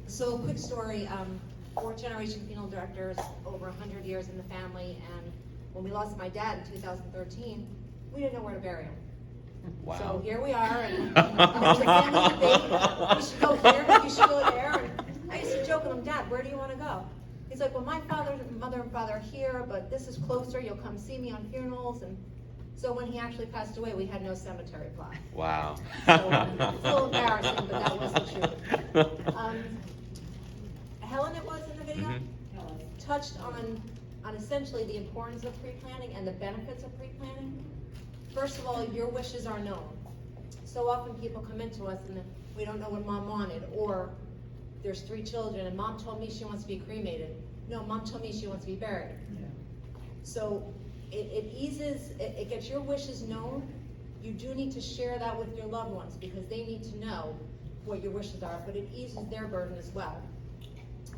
So quick story, fourth generation funeral directors, over 100 years in the family, and when we lost my dad in 2013, we didn't know where to bury him. Wow. So here we are, and there's a family debate. You should go here, you should go there. And I used to joke with him, Dad, where do you want to go? He's like, well, my mother and father are here, but this is closer. You'll come see me on funerals. And so when he actually passed away, we had no cemetery plot. Wow. So it's a little embarrassing, but that was the truth. Helen, it was in the video, touched on essentially the importance of pre-planning and the benefits of pre-planning. First of all, your wishes are known. So often people come into us and we don't know what mom wanted, or there's 3 children and mom told me she wants to be cremated. No, mom told me she wants to be buried. Yeah. So it gets your wishes known. You do need to share that with your loved ones because they need to know what your wishes are, but it eases their burden as well.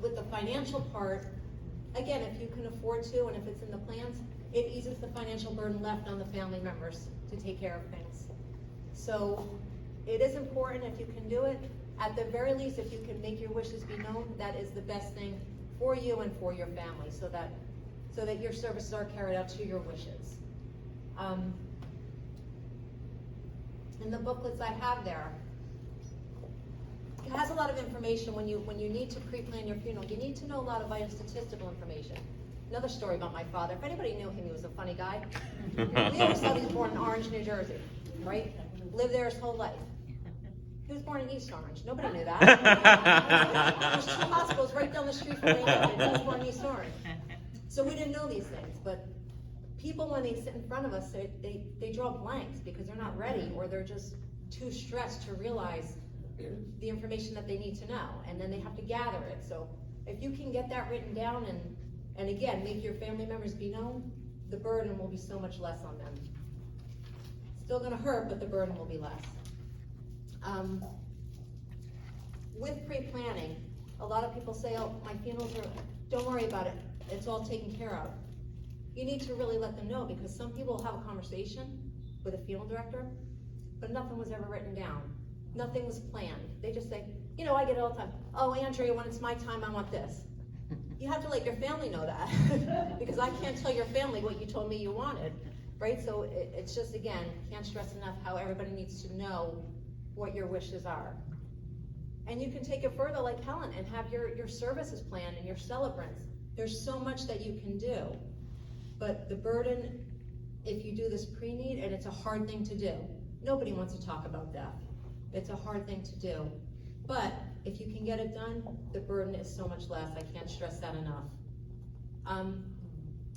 With the financial part, again, if you can afford to and if it's in the plans, it eases the financial burden left on the family members to take care of things. So it is important if you can do it. At the very least, if you can make your wishes be known, that is the best thing for you and for your family, so that your services are carried out to your wishes. In the booklets I have there, it has a lot of information when you need to pre-plan your funeral. You need to know a lot of vital statistical information. Another story about my father. If anybody knew him, he was a funny guy. We always thought he was born in Orange, New Jersey, right? Lived there his whole life. He was born in East Orange. Nobody knew that. There's 2 hospitals right down the street from me, and he was born in East Orange. So we didn't know these things, but people, when they sit in front of us, they draw blanks because they're not ready, or they're just too stressed to realize the information that they need to know, and then they have to gather it. So if you can get that written down and again, make your family members be known, the burden will be so much less on them. Still gonna hurt, but the burden will be less. With pre-planning, a lot of people say, oh, my funerals are, don't worry about it, it's all taken care of. You need to really let them know, because some people have a conversation with a funeral director, but nothing was ever written down. Nothing was planned. They just say, you know, I get it all the time, oh, Andrea, when it's my time, I want this. You have to let your family know that, because I can't tell your family what you told me you wanted, right? So it's just, again, can't stress enough how everybody needs to know what your wishes are. And you can take it further like Helen and have your services planned and your celebrants. There's so much that you can do, but the burden, if you do this pre-need, and it's a hard thing to do. Nobody wants to talk about death. It's a hard thing to do. But if you can get it done, the burden is so much less. I can't stress that enough.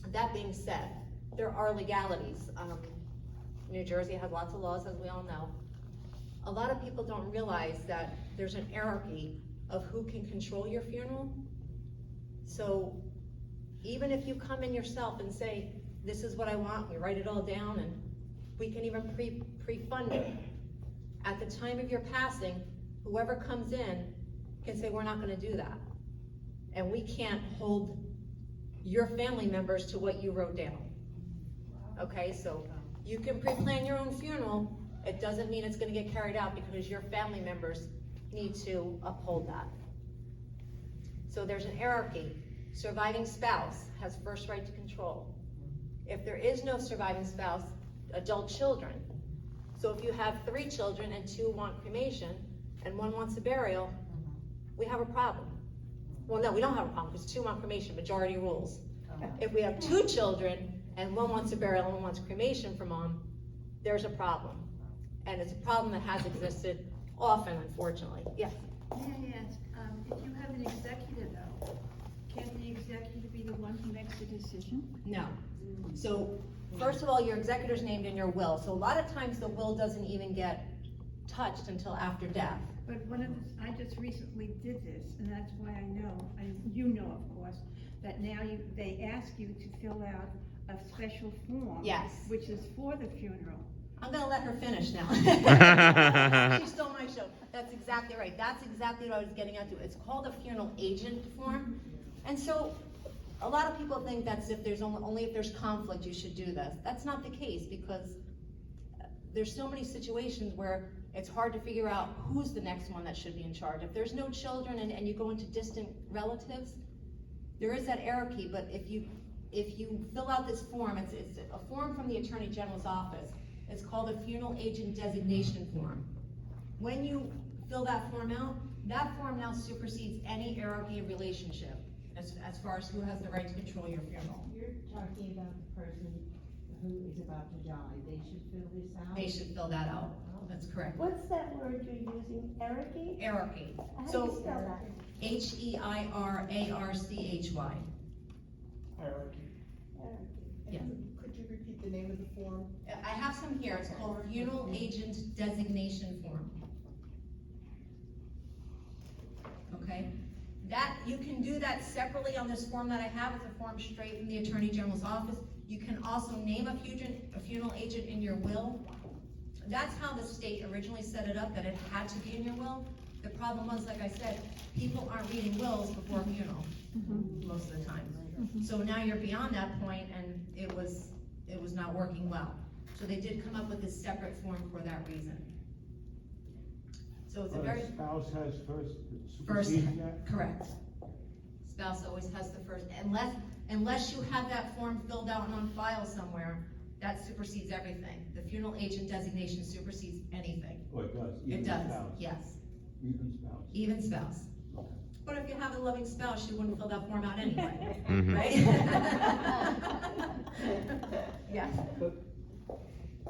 That being said, there are legalities. New Jersey has lots of laws, as we all know. A lot of people don't realize that there's an hierarchy of who can control your funeral. So even if you come in yourself and say, this is what I want, we write it all down, and we can even pre-fund it. At the time of your passing, whoever comes in can say, we're not gonna do that. And we can't hold your family members to what you wrote down. Okay, so you can pre-plan your own funeral. It doesn't mean it's gonna get carried out because your family members need to uphold that. So there's an hierarchy. Surviving spouse has first right to control. If there is no surviving spouse, adult children. So if you have 3 children and 2 want cremation and 1 wants a burial, we have a problem. Well, no, we don't have a problem because 2 want cremation, majority rules. If we have 2 children and 1 wants a burial and 1 wants cremation for mom, there's a problem. And it's a problem that has existed often, unfortunately. Yeah. May I ask, if you have an executor though, can the executor be the one who makes the decision? No. So first of all, your executor's named in your will. So a lot of times the will doesn't even get touched until after death. But I just recently did this, and that's why I know, and you know of course, that now they ask you to fill out a special form. Yes. Which is for the funeral. I'm gonna let her finish now. She stole my show. That's exactly right. That's exactly what I was getting at. It's called a funeral agent form. And so a lot of people think that's if there's only if there's conflict you should do this. That's not the case, because there's so many situations where it's hard to figure out who's the next one that should be in charge. If there's no children and you go into distant relatives, there is that hierarchy, but if you fill out this form, it's a form from the Attorney General's office. It's called a funeral agent designation form. When you fill that form out, that form now supersedes any hierarchy of relationship as far as who has the right to control your funeral. You're talking about the person who is about to die, they should fill this out? They should fill that out, that's correct. What's that word you're using, hierarchy? Hierarchy. How do you So, spell that? H-E-I-R-A-R-C-H-Y. Hierarchy. Hierarchy. Yeah. Could you repeat the name of the form? I have some here, it's called Funeral Agent Designation Form. Okay, that, you can do that separately on this form that I have, it's a form straight from the Attorney General's office. You can also name a funeral agent in your will. That's how the state originally set it up, that it had to be in your will. The problem was, like I said, people aren't reading wills before a funeral, most of the time. So now you're beyond that point, and it was not working well. So they did come up with this separate form for that reason. So it's a very. Spouse has First, supersedes that? correct. Spouse always has the first, unless you have that form filled out and on file somewhere, that supersedes everything. The funeral agent designation supersedes anything. Oh, it does? It Even does, spouse? yes, Even spouse? even spouse. Okay. But if you have a loving spouse, you wouldn't fill that form out anyway, Mhm. right? Yes. But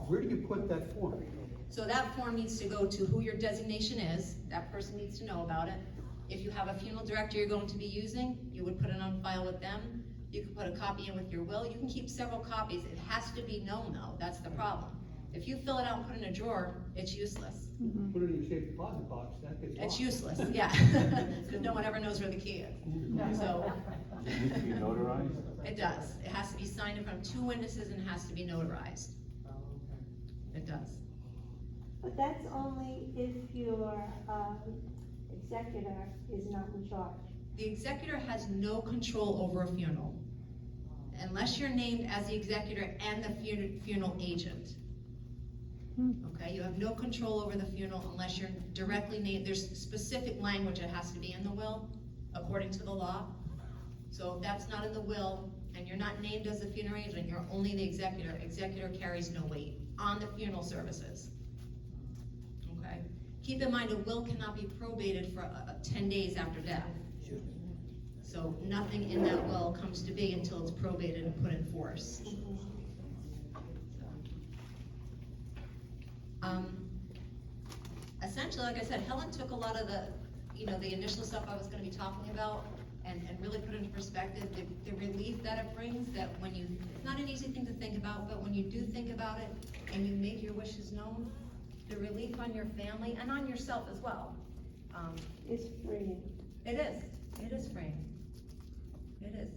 where do you put that form? So that form needs to go to who your designation is, that person needs to know about it. If you have a funeral director you're going to be using, you would put it on file with them. You can put a copy in with your will, you can keep several copies, it has to be known though, that's the problem. If you fill it out and put it in a drawer, it's useless. Put it in your safe deposit box, that gets It's lost. useless, yeah, because no one ever knows where the key is. So, Does it need to be notarized? it does, it has to be signed in front of 2 witnesses and it has to be notarized. It does. But that's only if your, executor is not in charge. The executor has no control over a funeral, unless you're named as the executor and the funeral agent. Okay, you have no control over the funeral unless you're directly named. There's specific language that has to be in the will, according to the law. So if that's not in the will, and you're not named as the funeral agent, you're only the executor, executor carries no weight on the funeral services. Okay, keep in mind, a will cannot be probated for 10 days after death. So nothing in that will comes to be until it's probated and put in force. Essentially, like I said, Helen took a lot of the initial stuff I was gonna be talking about and really put into perspective the relief that it brings, that when you, it's not an easy thing to think about, but when you do think about it and you make your wishes known, the relief on your family and on yourself as well. It's free. It is freeing. It is.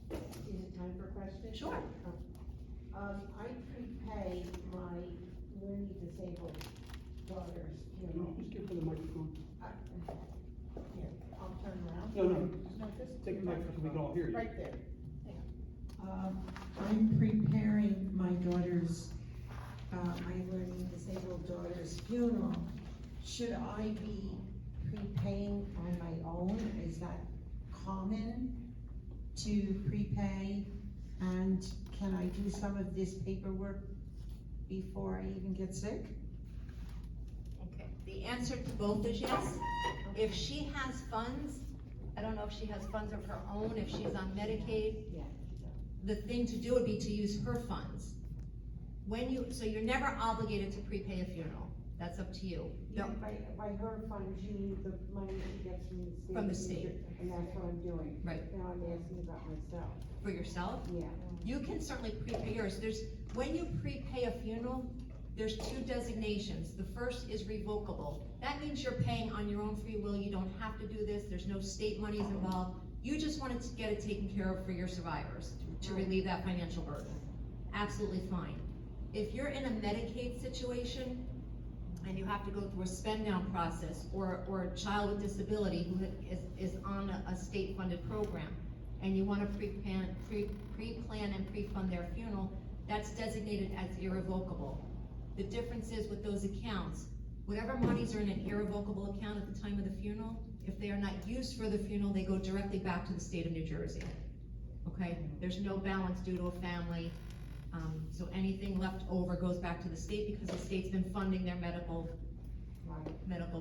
Is it time for questions? Sure. I prepay my nearly disabled daughter's funeral. Just give her the microphone. Here, I'll turn around. No, take the microphone so we can all hear you. Right there. I'm preparing my daughter's, my learning disabled daughter's funeral. Should I be prepaying on my own? Is that common to prepay? And can I do some of this paperwork before I even get sick? Okay, the answer to both is yes. If she has funds, I don't know if she has funds of her own, if she's on Medicaid, Yeah. the thing to do would be to use her funds. So you're never obligated to prepay a funeral, that's up to you. Yeah, by her funds, you mean the money she gets from the state? From the state. And that's what I'm doing. Right. Now I'm asking about myself. For yourself, Yeah. you can certainly prepay yours. When you prepay a funeral, there's 2 designations. The first is revocable. That means you're paying on your own free will, you don't have to do this, there's no state monies involved. You just wanted to get it taken care of for your survivors, to relieve that financial burden. Absolutely fine. If you're in a Medicaid situation, and you have to go through a spend down process, or a child with disability who is on a state-funded program, and you wanna pre-plan and pre-fund their funeral, that's designated as irrevocable. The difference is with those accounts, whatever monies are in an irrevocable account at the time of the funeral, if they are not used for the funeral, they go directly back to the state of New Jersey. Okay, there's no balance due to a family, so anything left over goes back to the state because the state's been funding their medical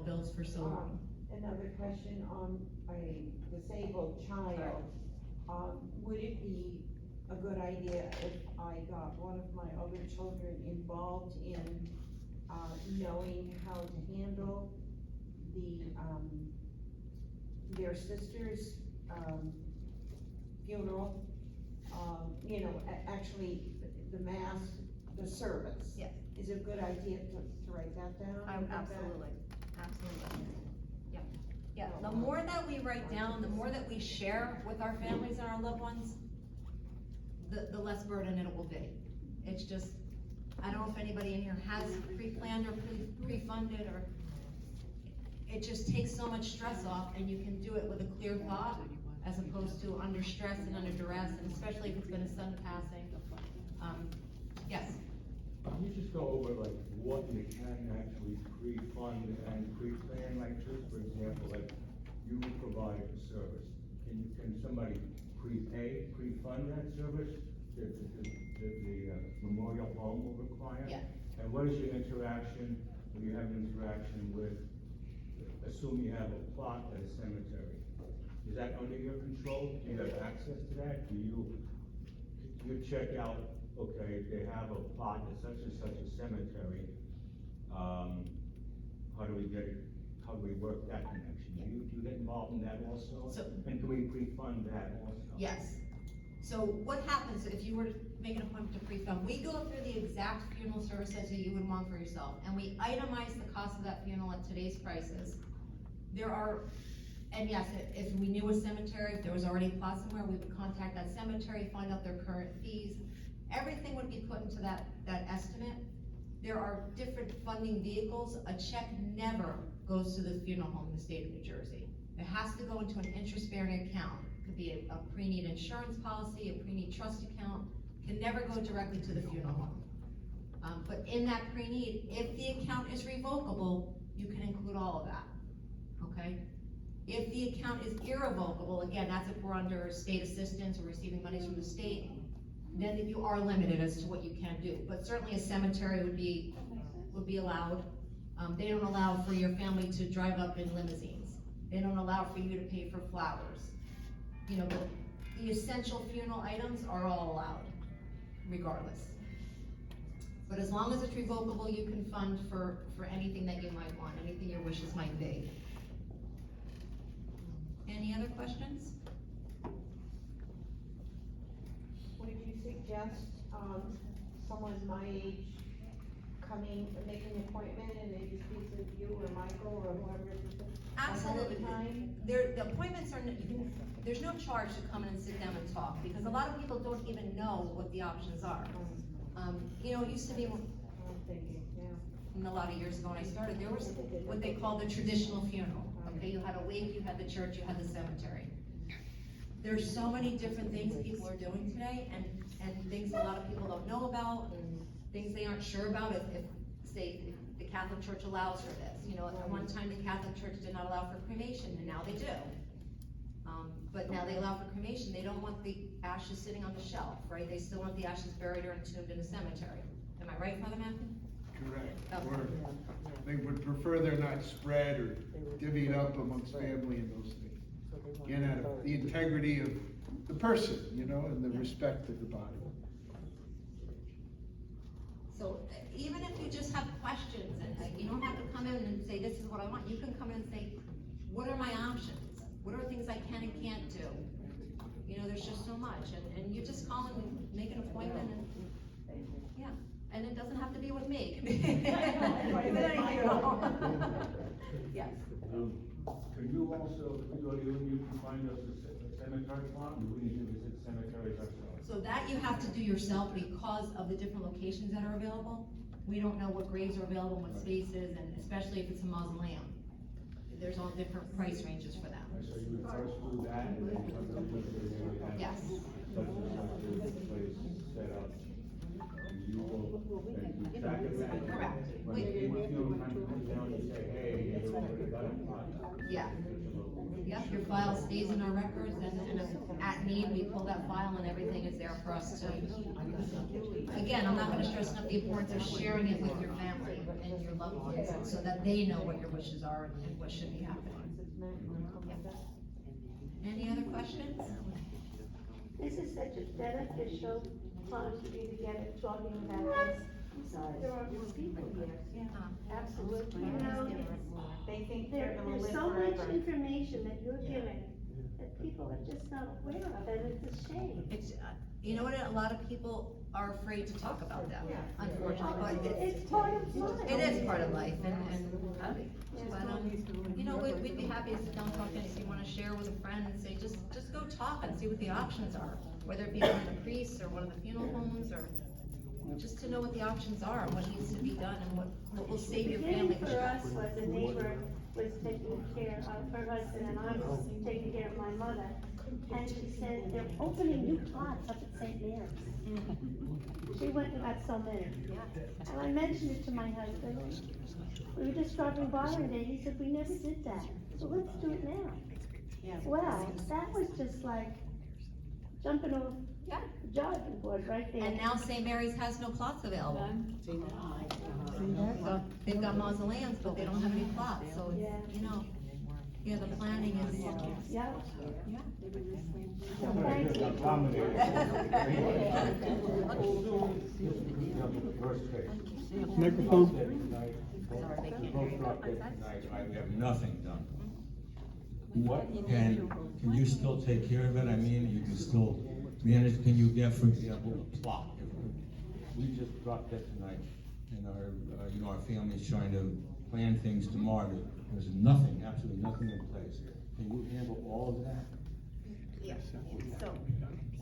bills for so long. Another question on a disabled child. Would it be a good idea if I got one of my other children involved in, knowing how to handle their sister's, funeral? You know, actually, the mass, the service? Yes. Is it a good idea to write that down? Absolutely. Yeah, the more that we write down, the more that we share with our families and our loved ones, the less burden it will be. It's just, I don't know if anybody in here has pre-planned or pre-funded, or, it just takes so much stress off, and you can do it with a clear thought, as opposed to under stress and under duress, and especially if it's been a sudden passing. Yes? Can you just go over like what you can actually pre-fund and pre-plan, like just for example, like you provide a service. Can somebody prepay, pre-fund that service that the memorial home will require? Yeah. And what is your interaction, when you have an interaction with, assume you have a plot at a cemetery? Is that under your control? Do you have access to that? Do you check out, okay, if they have a plot at such and such a cemetery, how do we get it, how do we work that connection? Do you get involved in that also? So- And can we pre-fund that also? Yes. So what happens if you were to make an appointment to pre-fund? We go through the exact funeral services that you would want for yourself, and we itemize the cost of that funeral at today's prices. There are, and yes, if we knew a cemetery, if there was already a plot somewhere, we would contact that cemetery, find out their current fees. Everything would be put into that estimate. There are different funding vehicles. A check never goes to the funeral home in the state of New Jersey. It has to go into an interest-bearing account. It could be a pre-need insurance policy, a pre-need trust account. Can never go directly to the funeral home. But in that pre-need, if the account is revocable, you can include all of that, okay? If the account is irrevocable, again, that's if we're under state assistance or receiving monies from the state, then you are limited as to what you can do. But certainly a cemetery would be allowed. They don't allow for your family to drive up in limousines. They don't allow for you to pay for flowers. You know, the essential funeral items are all allowed, regardless. But as long as it's revocable, you can fund for anything that you might want, anything your wishes might be. Any other questions? Would you suggest, someone my age coming, making an appointment and maybe speak with you or Michael or whoever? Absolutely. Ahead of time? The appointments are, there's no charge to come in and sit down and talk, because a lot of people don't even know what the options are. You know, it used to be, I'm thinking, yeah. a lot of years ago when I started, there was what they called the traditional funeral. Okay, you had a wake, you had the church, you had the cemetery. There's so many different things people are doing today, and things a lot of people don't know about, and things they aren't sure about, if say, if the Catholic Church allows for this. You know, at one time, the Catholic Church did not allow for cremation, and now they do. But now they allow for cremation. They don't want the ashes sitting on the shelf, right? They still want the ashes buried or entombed in a cemetery. Am I right, Father Matthew? Correct. Okay. Or they would prefer they're not spread or divvied up amongst family and those things. Again, out of the integrity of the person, you know, and the respect of the body. So even if you just have questions, and you don't have to come in and say, this is what I want, you can come in and say, what are my options? What are things I can and can't do? You know, there's just so much, and you just call and make an appointment, and, yeah, and it doesn't have to be with me. It can be- Yes. Can you also, if we go to you, you can find us a cemetery plot, and we need to visit cemeteries ourselves? So that you have to do yourself because of the different locations that are available. We don't know what graves are available, what spaces, and especially if it's a mausoleum. There's all different price ranges for them. So you would first do that, and then come to the area, have Yes. such and such a place set up, and you will keep track of that? Correct. When the funeral time comes down, you say, hey, you already got a plot. Yeah. Yep, your file stays in our records, and if at need, we pull that file and everything is there for us to. Again, I'm not gonna stress enough the importance of sharing it with your family and your loved ones, so that they know what your wishes are and what should be happening. Yep. Any other questions? This is such a beneficial time for you to get it talking about this. There are people here. Absolutely. You know, They think they're gonna there's live so much forever. information that you're giving that people are just not aware of, and it's a shame. It's, you know what, a lot of people are afraid to talk about that, unfortunately, but It's part of life. it is part of life, but, you know, we'd be happy to sit down and talk, and if you wanna share with a friend and say, just go talk and see what the options are, whether it be one of the priests or one of the funeral homes, or just to know what the options are and what needs to be done and what will save your family. The beginning for us was a neighbor was taking care of her husband, and I was taking care of my mother. And she said, they're opening new plots up at St. Mary's. She went and got so many. And I mentioned it to my husband. We were just dropping by one day, he said, we never did that, so let's do it now. Well, that was just like jumping off Yeah. the jogging board right there. And now St. Mary's has no plots available. So they've got mausoleums, but they don't have any plots, so it's, you know, yeah, the planning is, Yeah. yeah. So thank you. Microphone. We have nothing done. What, can you still take care of it? I mean, you can still manage, can you get, for example, a plot? We just dropped that tonight, and our family's trying to plan things tomorrow. There's nothing, absolutely nothing in place. Can you handle all of that? Yeah, so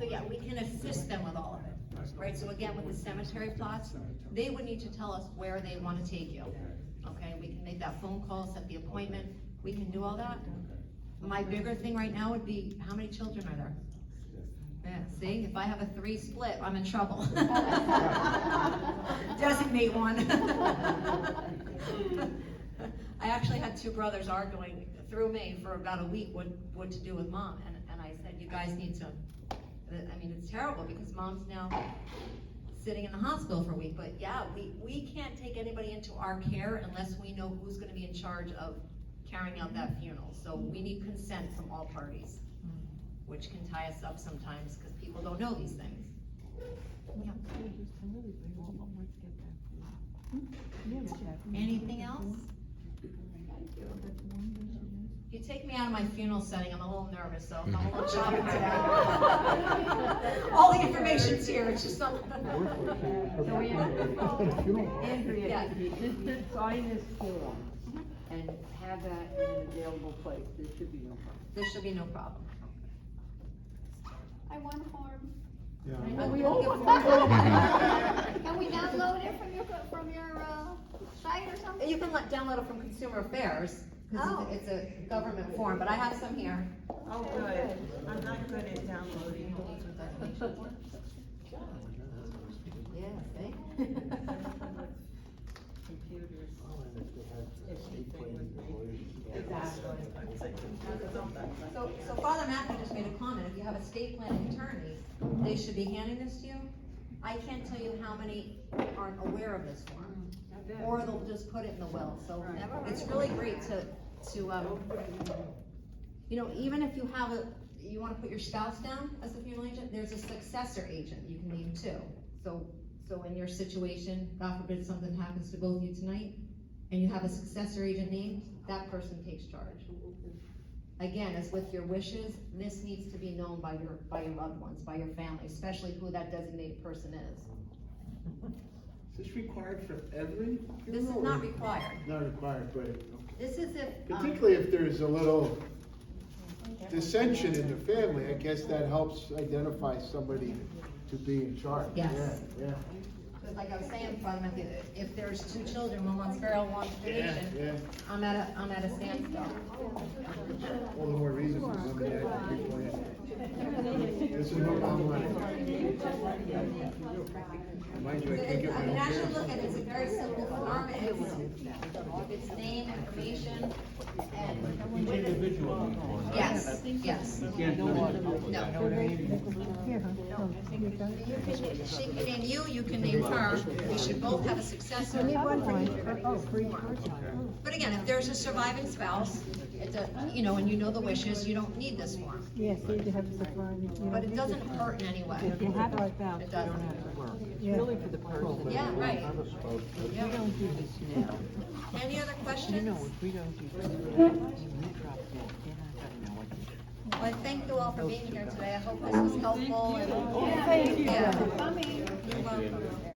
yeah, we can assist them with all of it, right? So again, with the cemetery plots, they would need to tell us where they wanna take you, okay? We can make that phone call, set the appointment, we can do all that. My bigger thing right now would be, how many children are there? Yeah, see, if I have a 3 split, I'm in trouble. Designate one. I actually had 2 brothers arguing through me for about a week what to do with mom, and I said, you guys need to, I mean, it's terrible because mom's now sitting in the hospital for a week, but yeah, we can't take anybody into our care unless we know who's gonna be in charge of carrying out that funeral, so we need consent from all parties, which can tie us up sometimes, because people don't know these things. Yeah. Anything else? You take me out of my funeral setting, I'm a little nervous, so I'm a little choppy today. All the information's here, it's just not. Andrea, Yeah. just sign this form and have that in an available place, there should be no problem. There should be no problem. I want a form. Can we Can we download it from your site or something? You can download it from Consumer Affairs, because Oh. it's a government form, but I have some here. Oh, good. I'm not good at downloading. Yeah, see? Computers. So Father Matthew just made a comment, if you have estate planning attorneys, they should be handing this to you. I can't tell you how many aren't aware of this form, or they'll just put it in the will, so it's really great to, you know, even if you have you wanna put your spouse down as a funeral agent, there's a successor agent you can name too. So in your situation, God forbid something happens to both of you tonight, and you have a successor agent named, that person takes charge. Again, as with your wishes, this needs to be known by your loved ones, by your family, especially who that designated person is. Is this required for every This is funeral, not or- required. Not required, but This is if, particularly if there's a little dissension in the family, I guess that helps identify somebody to be in charge. Yes. Yeah, because like I was saying, Father Matthew, if there's 2 children, one wants burial, one wants yeah, cremation, yeah. I'm at a standstill. All the more reason for somebody to have to be planned. This is no long money. Mind you, I can't get I my mean, own actually, beer. look at it, it's a very simple form, it's name, information, and. Each individual needs one. right? Yes, yes. You can't do it. No. She can name you can name her, we should both have a successor. But again, if there's a surviving spouse, it's a, you know, and you know the wishes, you don't need this form. Yes, you have to survive. But it doesn't hurt in any way. If you have like that, It you doesn't. don't have to work. It's really for the person. Yeah, right. If Yeah. we don't do this now, Any other you questions? know, if we don't do this now, when you drop dead, they're not gonna know what to do. Well, thank you all for being here today, I hope this was helpful and. Thank you. Yeah. You're welcome.